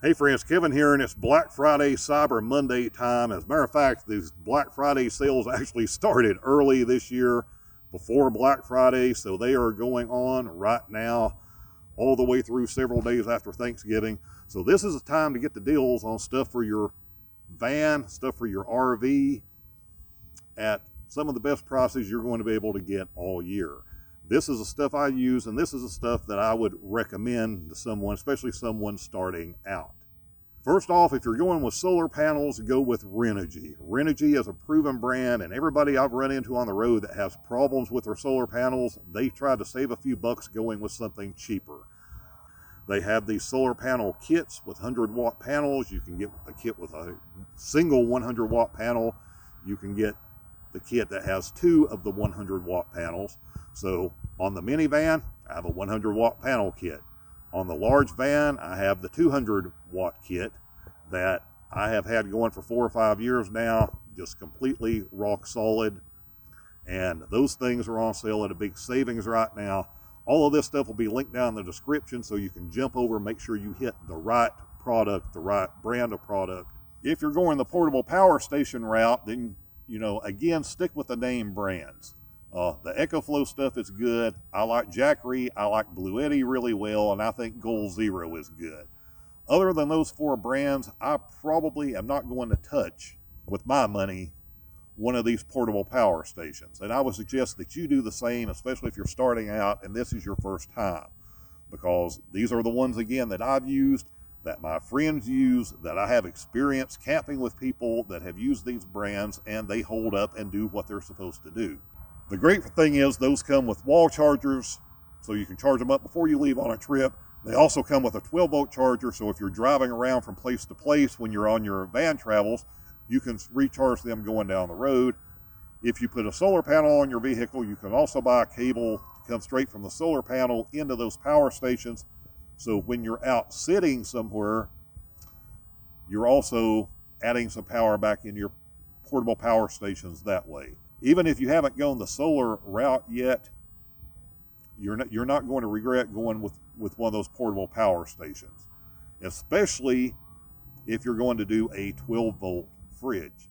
Hey friends, Kevin here, and it's Black Friday, Cyber Monday time. As a matter of fact, these Black Friday sales actually started early this year before Black Friday, so they are going on right now all the way through several days after Thanksgiving. So this is the time to get the deals on stuff for your van, stuff for your RV at some of the best prices you're going to be able to get all year. This is the stuff I use, and this is the stuff that I would recommend to someone, especially someone starting out. First off, if you're going with solar panels, go with Renogy. Renogy is a proven brand, and everybody I've run into on the road that has problems with their solar panels, they try to save a few bucks going with something cheaper. They have these solar panel kits with 100-watt panels. You can get a kit with a single 100-watt panel. You can get the kit that has two of the 100-watt panels. So on the minivan, I have a 100-watt panel kit. On the large van, I have the 200-watt kit that I have had going for 4 or 5 years now, just completely rock solid. And those things are on sale at a big savings right now. All of this stuff will be linked down in the description so you can jump over and make sure you hit the right product, the right brand of product. If you're going the portable power station route, then, again, stick with the name brands. The EcoFlow stuff is good. I like Jackery, I like Blue Eddy really well, and I think Goal Zero is good. Other than those 4 brands, I probably am not going to touch, with my money, one of these portable power stations. And I would suggest that you do the same, especially if you're starting out and this is your first time, because these are the ones, again, that I've used, that my friends use, that I have experience camping with people that have used these brands, and they hold up and do what they're supposed to do. The great thing is those come with wall chargers, so you can charge them up before you leave on a trip. They also come with a 12-volt charger, so if you're driving around from place to place when you're on your van travels, you can recharge them going down the road. If you put a solar panel on your vehicle, you can also buy a cable to come straight from the solar panel into those power stations. So when you're out sitting somewhere, you're also adding some power back in your portable power stations that way. Even if you haven't gone the solar route yet, you're not going to regret going with one of those portable power stations, especially if you're going to do a 12-volt fridge.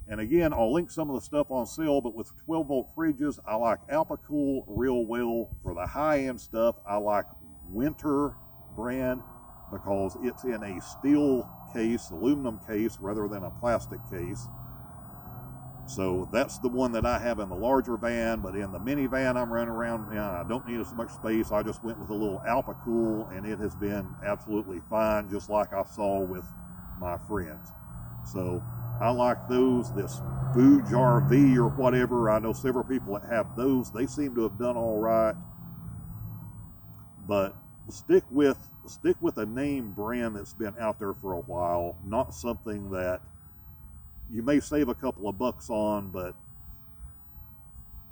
And again, I'll link some of the stuff on sale, but with 12-volt fridges, I like Alpacool real well. For the high-end stuff, I like Winter brand because it's in a steel case, aluminum case, rather than a plastic case. So that's the one that I have in the larger van, but in the minivan I'm running around, I don't need as much space. I just went with a little Alpacool, and it has been absolutely fine, just like I saw with my friends. So I like those, this Booge RV or whatever. I know several people that have those. They seem to have done all right, but stick with a name brand that's been out there for a while, not something that you may save a couple of bucks on, but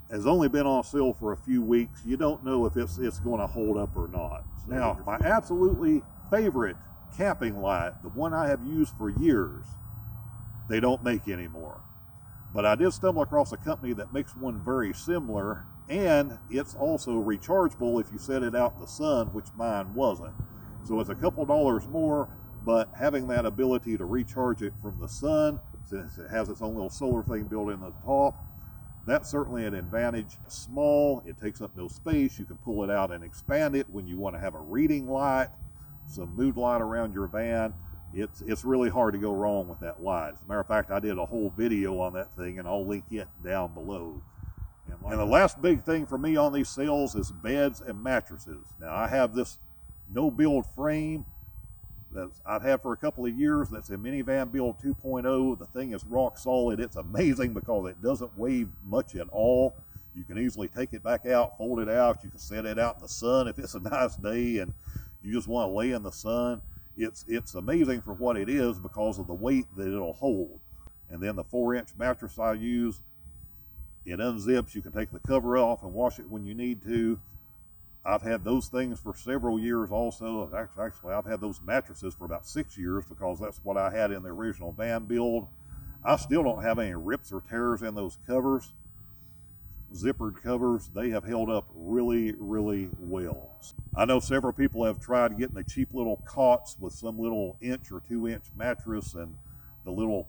has only been on sale for a few weeks. You don't know if it's going to hold up or not. Now, my absolutely favorite camping light, the one I have used for years, they don't make anymore. But I did stumble across a company that makes one very similar, and it's also rechargeable if you set it out in the sun, which mine wasn't. So it's a couple dollars more, but having that ability to recharge it from the sun, since it has its own little solar thing built in the top, that's certainly an advantage. Small, it takes up no space. You can pull it out and expand it when you want to have a reading light, some mood light around your van. It's really hard to go wrong with that light. As a matter of fact, I did a whole video on that thing, and I'll link it down below. And the last big thing for me on these sales is beds and mattresses. Now, I have this no-build frame that I've had for a couple of years. That's a minivan build 2.0. The thing is rock solid. It's amazing because it doesn't weigh much at all. You can easily take it back out, fold it out. You can set it out in the sun if it's a nice day and you just want to lay in the sun. It's amazing for what it is because of the weight that it'll hold. And then the 4-inch mattress I use, it unzips. You can take the cover off and wash it when you need to. I've had those things for several years also. Actually, I've had those mattresses for about 6 years because that's what I had in the original van build. I still don't have any rips or tears in those covers. zippered covers, they have held up really, really well. I know several people have tried getting the cheap little cots with some little 1 or 2 inch mattress and the little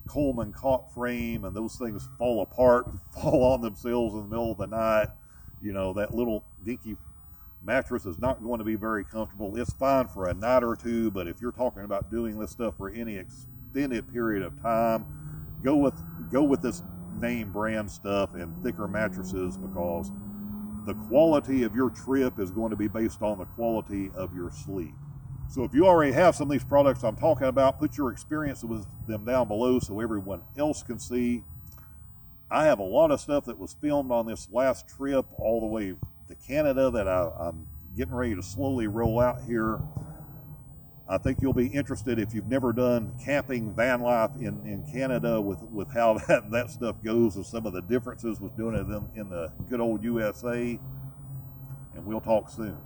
Coleman cot frame, and those things fall apart and fall on themselves in the middle of the night. You know, that little dinky mattress is not going to be very comfortable. It's fine for a night or two, but if you're talking about doing this stuff for any extended period of time, go with this name brand stuff and thicker mattresses, because the quality of your trip is going to be based on the quality of your sleep. So if you already have some of these products I'm talking about, put your experience with them down below so everyone else can see. I have a lot of stuff that was filmed on this last trip all the way to Canada that I'm getting ready to slowly roll out here. I think you'll be interested if you've never done camping van life in Canada with how that stuff goes, and some of the differences with doing it in the good old USA. And we'll talk soon.